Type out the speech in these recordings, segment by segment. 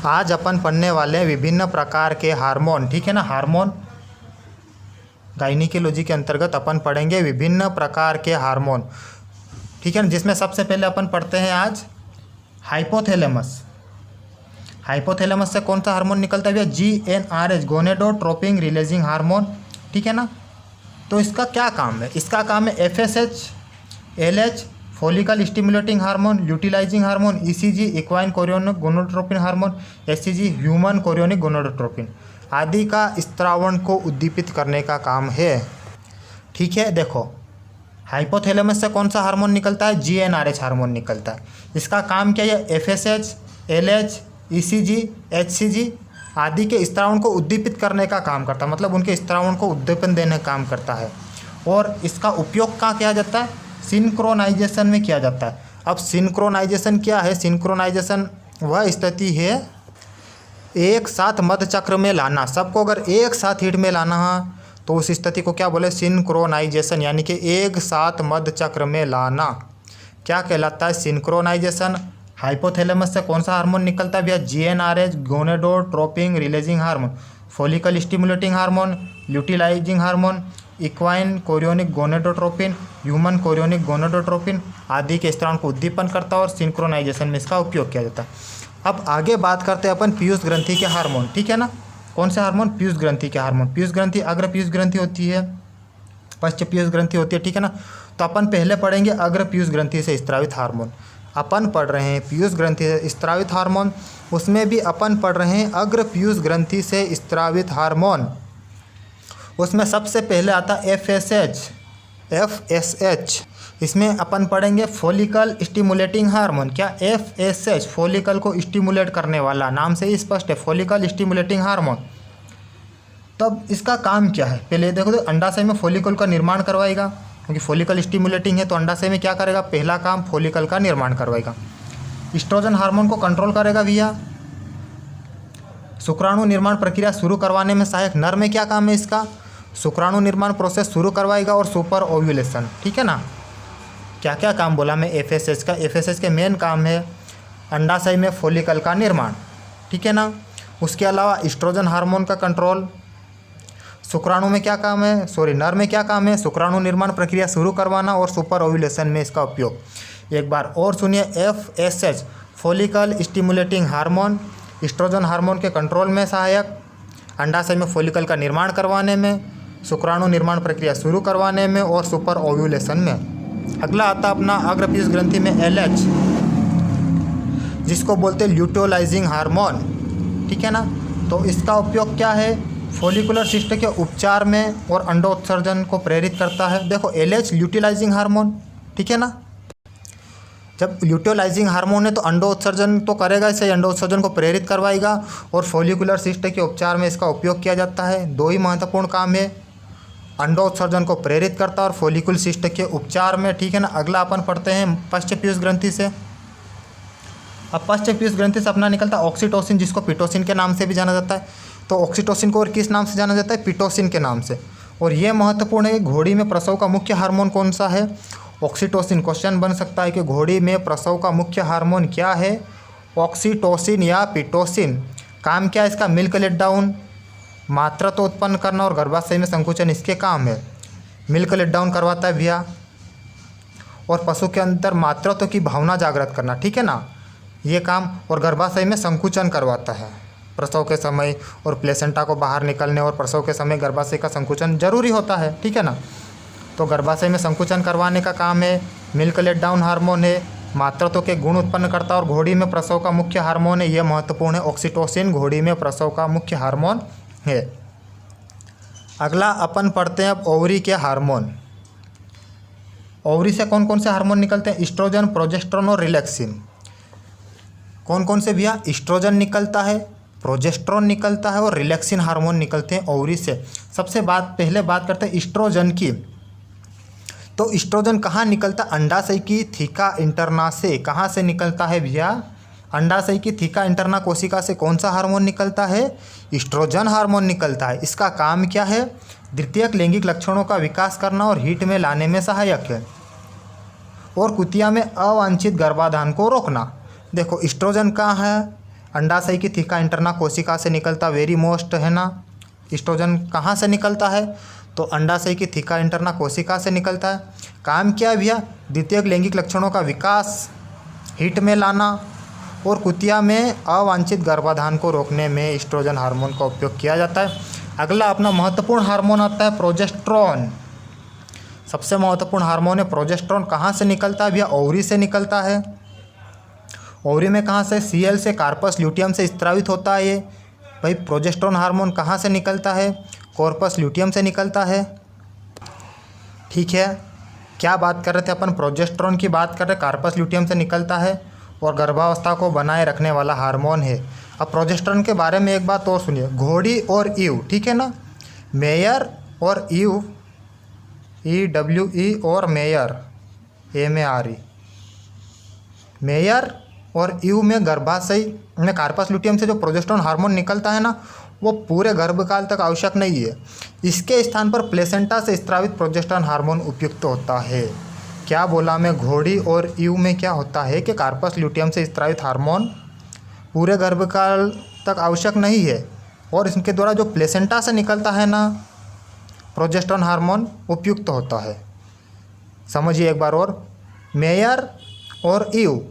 आज अपन पढ़ने वाले हैं विभिन्न प्रकार के हार्मोन। ठीक है ना, हार्मोन गायनिकोलॉजी के अंतर्गत अपन पढ़ेंगे विभिन्न प्रकार के हार्मोन। ठीक है ना, जिसमें सबसे पहले अपन पढ़ते हैं आज हाइपोथैलेमस। हाइपोथैलेमस से कौन सा हार्मोन निकलता है भैया? GnRH, gonadotropin releasing hormone. ठीक है ना, तो इसका क्या काम है? इसका काम है FSH, LH follicle stimulating hormone, luteinising hormone, ECG equine chorionic gonadotropin hormone, HCG human chorionic gonadotropin आदि का स्त्रावण को उद्दीपित करने का काम है। ठीक है, देखो हाइपोथैलेमस से कौन सा हार्मोन निकलता है? GnRH हार्मोन निकलता है। इसका काम क्या है? FSH, LH, ECG, HCG आदि के स्त्रावण को उद्दीपित करने का काम करता है, मतलब उनके स्त्रावण को उद्दीपन देने का काम करता है। और इसका उपयोग कहाँ किया जाता है? सिंक्रोनाइजेशन में किया जाता है। अब सिंक्रोनाइजेशन क्या है? सिंक्रोनाइजेशन वह स्थिति है एक साथ मध्य चक्र में लाना। सबको अगर एक साथ हिट में लाना है तो उस स्थिति को क्या बोले? सिंक्रोनाइजेशन, यानी कि एक साथ मध्य चक्र में लाना क्या कहलाता है? सिंक्रोनाइजेशन। हाइपोथैलेमस से कौन सा हार्मोन निकलता है भैया? GnRH, gonadotropin releasing hormone, follicle stimulating hormone, luteinising hormone, equine chorionic gonadotropin, human chorionic gonadotropin आदि के स्त्रावण को उद्दीपन करता है और सिंक्रोनाइजेशन में इसका उपयोग किया जाता है। अब आगे बात करते हैं अपन पीयूष ग्रंथि के हार्मोन। ठीक है ना, कौन से हार्मोन? पीयूष ग्रंथि के हार्मोन। पीयूष ग्रंथि अग्र पीयूष ग्रंथि होती है, पश्च पीयूष ग्रंथि होती है। ठीक है ना, तो अपन पहले पढ़ेंगे अग्र पीयूष ग्रंथि से स्त्रावित हार्मोन। अपन पढ़ रहे हैं पीयूष ग्रंथि से स्त्रावित हार्मोन, उसमें भी अपन पढ़ रहे हैं अग्र पीयूष ग्रंथि से स्त्रावित हार्मोन। उसमें सबसे पहले आता है FSH। इसमें अपन पढ़ेंगे फॉलिकल स्टिमुलेटिंग हार्मोन। क्या? FSH फॉलिकल को स्टिमुलेट करने वाला, नाम से ही स्पष्ट है, फॉलिकल स्टिमुलेटिंग हार्मोन। तब इसका काम क्या है? पहले देखो तो अंडाशय में फॉलिकल का निर्माण करवाएगा, क्योंकि फॉलिकल स्टिमुलेटिंग है तो अंडाशय में क्या करेगा? पहला काम फॉलिकल का निर्माण करवाएगा। एस्ट्रोजन हार्मोन को कंट्रोल करेगा भैया। शुक्राणु निर्माण प्रक्रिया शुरू करवाने में सहायक। नर में क्या काम है इसका? शुक्राणु निर्माण प्रोसेस शुरू करवाएगा और सुपर ओव्यूलेशन। ठीक है ना, क्या क्या काम बोला मैं FSH का? FSH के मेन काम है अंडाशय में फॉलिकल का निर्माण। ठीक है ना, उसके अलावा एस्ट्रोजन हार्मोन का कंट्रोल। शुक्राणु में क्या काम है? नर में क्या काम है? शुक्राणु निर्माण प्रक्रिया शुरू करवाना और सुपर ओव्यूलेशन में इसका उपयोग। एक बार और सुनिए, FSH follicle stimulating hormone, oestrogen hormone के कंट्रोल में सहायक, अंडाशय में फॉलिकल का निर्माण करवाने में, शुक्राणु निर्माण प्रक्रिया शुरू करवाने में और सुपर ओव्यूलेशन में। अगला आता अपना अग्र पीयूष ग्रंथि में LH, जिसको बोलते हैं ल्यूटिलाइजिंग हार्मोन। ठीक है ना, तो इसका उपयोग क्या है? फॉलिकुलर सिस्ट के उपचार में और अंडोत्सर्जन को प्रेरित करता है। देखो LH ल्यूटिलाइजिंग हार्मोन। ठीक है ना, जब ल्यूटिलाइजिंग हार्मोन है तो अंडोत्सर्जन तो करेगा, इसे अंडोत्सर्जन को प्रेरित करवाएगा और फॉलिकुलर सिस्ट के उपचार में इसका उपयोग किया जाता है। दो ही महत्वपूर्ण काम है, अंडोत्सर्जन को प्रेरित करता है और फॉलिकुलर सिस्ट के उपचार में। ठीक है ना, अगला अपन पढ़ते हैं पश्च पीयूष ग्रंथि से। अब पश्च पीयूष ग्रंथि से अपना निकलता है ऑक्सीटोसिन, जिसको पिटोसिन के नाम से भी जाना जाता है। तो ऑक्सीटोसिन को और किस नाम से जाना जाता है? पिटोसिन के नाम से। और ये महत्वपूर्ण है कि घोड़ी में प्रसव का मुख्य हार्मोन कौन सा है? ऑक्सीटोसिन। क्वेश्चन बन सकता है कि घोड़ी में प्रसव का मुख्य हार्मोन क्या है? ऑक्सीटोसिन या पिटोसिन। काम क्या है इसका? मिल्क लेट डाउन, मात्रत्व उत्पन्न करना और गर्भाशय में संकुचन इसके काम है। मिल्क लेट डाउन करवाता है भैया, और पशु के अंदर मातृत्व की भावना जागृत करना। ठीक है ना, ये काम, और गर्भाशय में संकुचन करवाता है प्रसव के समय, और प्लेसेंटा को बाहर निकलने और प्रसव के समय गर्भाशय का संकुचन जरूरी होता है। ठीक है ना, तो गर्भाशय में संकुचन करवाने का काम है। मिल्क लेट डाउन हार्मोन है, मातृत्व के गुण उत्पन्न करता है और घोड़ी में प्रसव का मुख्य हार्मोन है। यह महत्वपूर्ण है, ऑक्सीटोसिन घोड़ी में प्रसव का मुख्य हार्मोन है। अगला अपन पढ़ते हैं अब ओवरी के हार्मोन। ओवरी से कौन कौन से हार्मोन निकलते हैं? एस्ट्रोजन, प्रोजेस्टेरोन और रिलैक्सिन। कौन कौन से भैया? एस्ट्रोजन निकलता है, प्रोजेस्टेरोन निकलता है और रिलैक्सिन हार्मोन निकलते हैं ओवरी से। सबसे पहले बात करते हैं एस्ट्रोजन की। तो एस्ट्रोजन कहाँ निकलता? अंडाशय की थीका इंटरना से। कहाँ से निकलता है भैया? अंडाशय की थीका इंटरना कोशिका से कौन सा हार्मोन निकलता है? एस्ट्रोजन हार्मोन निकलता है। इसका काम क्या है? द्वितीयक लैंगिक लक्षणों का विकास करना और हीट में लाने में सहायक है, और कुतिया में अवांछित गर्भाधान को रोकना। देखो एस्ट्रोजन कहाँ है? अंडाशय की थीका इंटरना कोशिका से निकलता, वेरी मोस्ट है ना। एस्ट्रोजन कहाँ से निकलता है, तो अंडाशय की थीका इंटरना कोशिका से निकलता है। काम क्या है भैया, द्वितीयक लैंगिक लक्षणों का विकास, हिट में लाना और कुतिया में अवांछित गर्भाधान को रोकने में एस्ट्रोजन हार्मोन का उपयोग किया जाता है। अगला अपना महत्वपूर्ण हार्मोन आता है प्रोजेस्टेरोन। सबसे महत्वपूर्ण हार्मोन है प्रोजेस्टेरोन। कहाँ से निकलता है भैया, ओवरी से निकलता है। ओवरी में कहाँ से, सीएल से, कार्पस ल्यूटियम से स्त्रावित होता है ये। भाई प्रोजेस्टेरोन हार्मोन कहाँ से निकलता है, कॉर्पस ल्यूटियम से निकलता है। ठीक है, क्या बात कर रहे थे अपन, प्रोजेस्टेरोन की बात कर रहे, कार्पस ल्यूटियम से निकलता है और गर्भावस्था को बनाए रखने वाला हार्मोन है। अब प्रोजेस्टेरोन के बारे में एक बात और सुनिए, घोड़ी और ईव, ठीक है ना, मेयर और ईव, EWE और मेयर, MARE, मेयर और ईव में गर्भाशय में कार्पस ल्यूटियम से जो प्रोजेस्टेरोन हार्मोन निकलता है ना, वो पूरे गर्भकाल तक आवश्यक नहीं है। इसके स्थान पर प्लेसेंटा से स्रावित प्रोजेस्टेरोन हार्मोन उपयुक्त होता है। क्या बोला मैं, घोड़ी और ईव में क्या होता है कि कार्पस ल्यूटियम से स्रावित हार्मोन पूरे गर्भकाल तक आवश्यक नहीं है, और इसके द्वारा जो प्लेसेंटा से निकलता है ना प्रोजेस्टेरोन हार्मोन उपयुक्त होता है। समझिए एक बार और, मेयर और ईव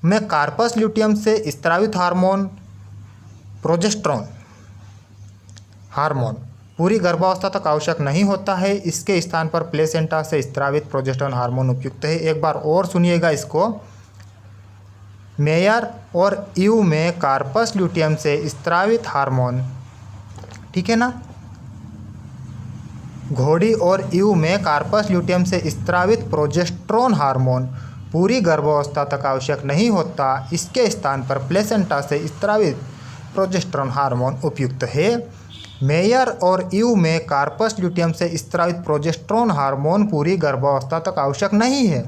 में कार्पस ल्यूटियम से स्रावित हार्मोन प्रोजेस्टेरोन हार्मोन पूरी गर्भावस्था तक आवश्यक नहीं होता है। इसके स्थान पर प्लेसेंटा से स्रावित प्रोजेस्टेरोन हार्मोन उपयुक्त है। एक बार और सुनिएगा इसको, मेयर और ईव में कार्पस ल्यूटियम से स्रावित हार्मोन, ठीक है ना, घोड़ी और ईव में कार्पस ल्यूटियम से स्रावित प्रोजेस्टेरोन हार्मोन पूरी गर्भावस्था तक आवश्यक नहीं होता। इसके स्थान पर प्लेसेंटा से स्रावित प्रोजेस्टेरोन हार्मोन उपयुक्त है। मेयर और ईव में कार्पस ल्यूटियम से स्रावित प्रोजेस्टेरोन हार्मोन पूरी गर्भावस्था तक आवश्यक नहीं है।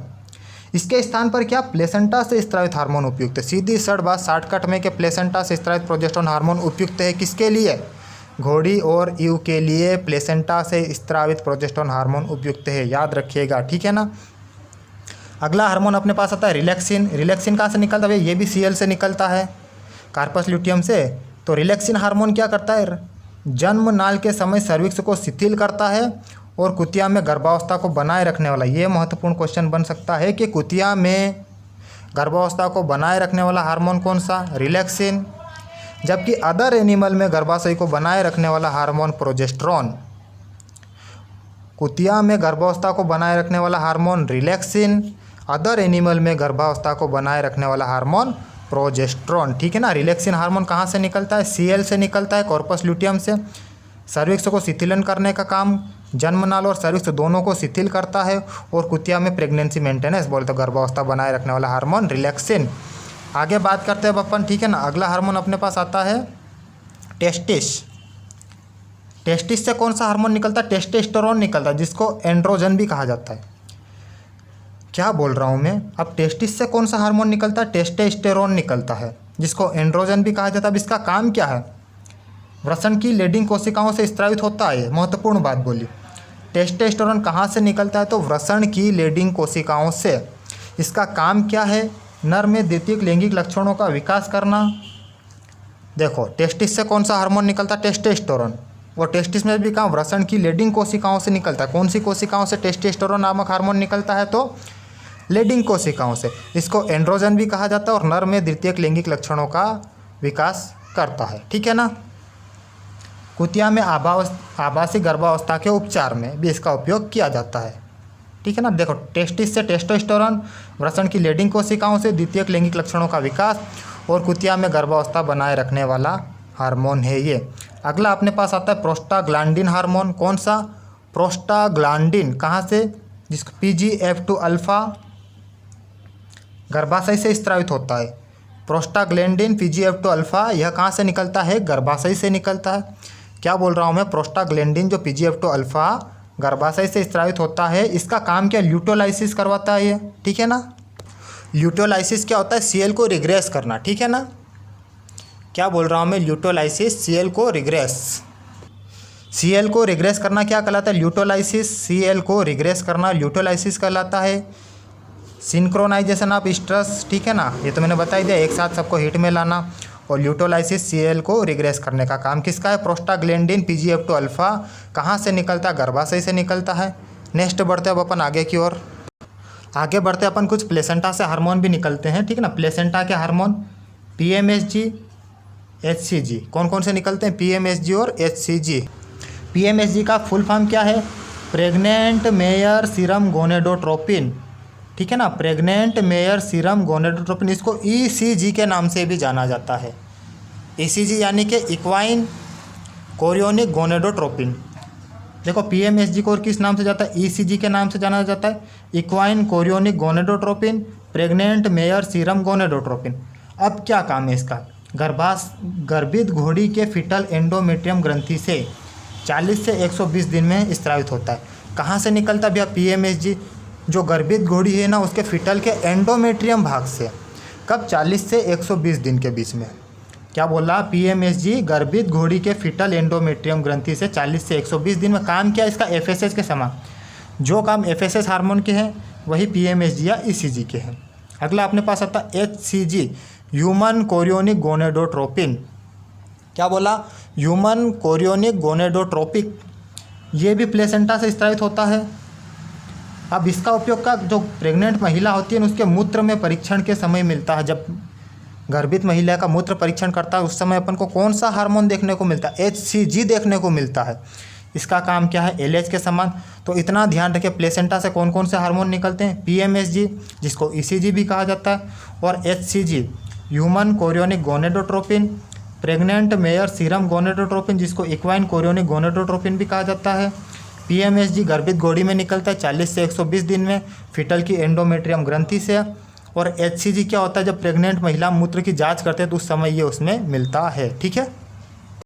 इसके स्थान पर क्या, प्लेसेंटा से स्रावित हार्मोन उपयुक्त है। सीधी सड़ बात शॉर्टकट में कि प्लेसेंटा से स्रावित प्रोजेस्टेरोन हार्मोन उपयुक्त है। किसके लिए, घोड़ी और ईव के लिए प्लेसेंटा से स्रावित प्रोजेस्टेरोन हार्मोन उपयुक्त है, याद रखिएगा, ठीक है ना। अगला हार्मोन अपने पास आता है रिलैक्सिन। रिलैक्सिन कहाँ से निकलता है, ये भी सीएल से निकलता है, कार्पस ल्यूटियम से। तो रिलैक्सिन हार्मोन क्या करता है, जन्म नाल के समय सर्विक्स को शिथिल करता है और कुतिया में गर्भावस्था को बनाए रखने वाला, ये महत्वपूर्ण क्वेश्चन बन सकता है कि कुतिया में गर्भावस्था को बनाए रखने वाला हार्मोन कौन सा, रिलैक्सिन। जबकि अदर एनिमल में गर्भाशय को बनाए रखने वाला हार्मोन प्रोजेस्टेरोन। कुतिया में गर्भावस्था को बनाए रखने वाला हार्मोन रिलैक्सिन, अदर एनिमल में गर्भावस्था को बनाए रखने वाला हार्मोन प्रोजेस्टेरोन, ठीक है ना। रिलैक्सिन हार्मोन कहाँ से निकलता है, सीएल से निकलता है, कॉर्पस ल्यूटियम से। सर्विक्स को शिथिलन करने का काम जन्मनाल और सर्विक्स दोनों को शिथिल करता है, और कुतिया में प्रेगनेंसी मेंटेनेंस बोले तो गर्भावस्था बनाए रखने वाला हार्मोन रिलैक्सिन। आगे बात करते हैं अपन, ठीक है ना। अगला हार्मोन अपने पास आता है टेस्टिस। टेस्टिस से कौन सा हार्मोन निकलता है, टेस्टोस्टेरोन निकलता है, जिसको एंड्रोजन भी कहा जाता है। क्या बोल रहा हूँ मैं, अब टेस्टिस से कौन सा हार्मोन निकलता है, टेस्टोस्टेरोन निकलता है, जिसको एंड्रोजन भी कहा जाता है। अब इसका काम क्या है, वृषण की लेडिंग कोशिकाओं से स्रावित होता है। महत्वपूर्ण बात बोली, टेस्टोस्टेरोन कहाँ से निकलता है, तो वृषण की लेडिंग कोशिकाओं से। इसका काम क्या है, नर में द्वितीयक लैंगिक लक्षणों का विकास करना। देखो टेस्टिस से कौन सा हार्मोन निकलता है, टेस्टोस्टेरोन। वो टेस्टिस में भी कहाँ, वृषण की लेडिंग कोशिकाओं से निकलता है। कौन सी कोशिकाओं से टेस्टोस्टेरोन नामक हार्मोन निकलता है, तो लेडिंग कोशिकाओं से। इसको एंड्रोजन भी कहा जाता है और नर में द्वितीयक लैंगिक लक्षणों का विकास करता है, ठीक है ना। कुतिया में आभासी गर्भावस्था के उपचार में भी इसका उपयोग किया जाता है, ठीक है ना। देखो टेस्टिस से टेस्टोस्टेरोन, वृषण की लेडिंग कोशिकाओं से द्वितीयक लैंगिक लक्षणों का विकास, और कुतिया में गर्भावस्था बनाए रखने वाला हार्मोन है ये। अगला अपने पास आता है प्रोस्टाग्लैंडिन हार्मोन। कौन सा, प्रोस्टाग्लैंडिन कहाँ से, जिसको PGF2 अल्फा गर्भाशय से स्रावित होता है। प्रोस्टाग्लैंडिन PGF2 अल्फा यह कहाँ से निकलता है, गर्भाशय से निकलता है। क्या बोल रहा हूँ मैं, प्रोस्टाग्लैंडिन जो PGF2 अल्फा गर्भाशय से स्रावित होता है, इसका काम क्या, ल्यूटोलाइसिस करवाता है ये, ठीक है ना। ल्यूटोलाइसिस क्या होता है, सीएल को रिग्रेस करना, ठीक है ना। क्या बोल रहा हूँ मैं, ल्यूटोलाइसिस, सीएल को रिग्रेस। सीएल को रिग्रेस करना क्या कहलाता है, ल्यूटोलाइसिस। सीएल को रिग्रेस करना ल्यूटोलाइसिस कहलाता है। सिंक्रोनाइजेशन ऑफ स्ट्रेस, ठीक है ना, ये तो मैंने बता ही दिया, एक साथ सबको हिट में लाना। और ल्यूटोलाइसिस Cl को रिग्रेस करने का काम किसका है? प्रोस्टाग्लैंडिन PGF2 अल्फा कहाँ से निकलता है? गर्भाशय से निकलता है। नेक्स्ट बढ़ते अब अपन आगे की ओर। आगे बढ़ते अपन कुछ प्लेसेंटा से हार्मोन भी निकलते हैं, ठीक है ना। प्लेसेंटा के हार्मोन PMSG, HCG, कौन कौन से निकलते हैं? PMSG और HCG। PMSG का फुल फॉर्म क्या है? प्रेग्नेंट मेयर सीरम गोनेडोट्रोपिन, ठीक है ना। प्रेग्नेंट मेयर सीरम गोनेडोट्रोपिन, इसको ECG के नाम से भी जाना जाता है। ECG यानी कि इक्वाइन कोरियोनिक गोनेडोट्रोपिन। देखो PMSG को और किस नाम से जाता है? ECG के नाम से जाना जाता है, equine chorionic gonadotropin, pregnant mayor serum gonadotropin. अब क्या काम है इसका? गर्भित घोड़ी के फिटल एंडोमेट्रियम ग्रंथि से 40 से 120 दिन में स्रावित होता है। कहाँ से निकलता है भैया? PMSG जो गर्भित घोड़ी है ना, उसके फिटल के एंडोमेट्रियम भाग से। कब? 40 से 120 दिन के बीच में। क्या बोल रहा? PMSG गर्भित घोड़ी के फिटल एंडोमेट्रियम ग्रंथि से 40 से 120 दिन में। काम क्या इसका? FSH के समान। जो काम FSH हार्मोन के हैं वही PMSG या ECG के हैं। अगला अपने पास आता है HCG, ह्यूमन कोरियोनिक गोनेडोट्रोपिन। क्या बोला? Human chorionic gonadotropic. ये भी प्लेसेंटा से स्रावित होता है। अब इसका उपयोग का जो प्रेग्नेंट महिला होती है उसके मूत्र में परीक्षण के समय मिलता है। जब गर्भित महिला का मूत्र परीक्षण करता है उस समय अपन को कौन सा हार्मोन देखने को मिलता है? HCG देखने को मिलता है। इसका काम क्या है? LH के समान। तो इतना ध्यान रखें, प्लेसेंटा से कौन कौन से हार्मोन निकलते हैं? PMSG जिसको ECG भी कहा जाता है, और HCG human chorionic gonadotropin, pregnant mayor serum gonadotropin जिसको इक्वाइन कोरियोनिक गोनेडोट्रोपिन भी कहा जाता है। PMSG गर्भित घोड़ी में निकलता है 40 से 120 दिन में फिटल की एंडोमेट्रियम ग्रंथि से। और HCG क्या होता है? जब प्रेग्नेंट महिला मूत्र की जांच करते हैं तो उस समय ये उसमें मिलता है, ठीक है।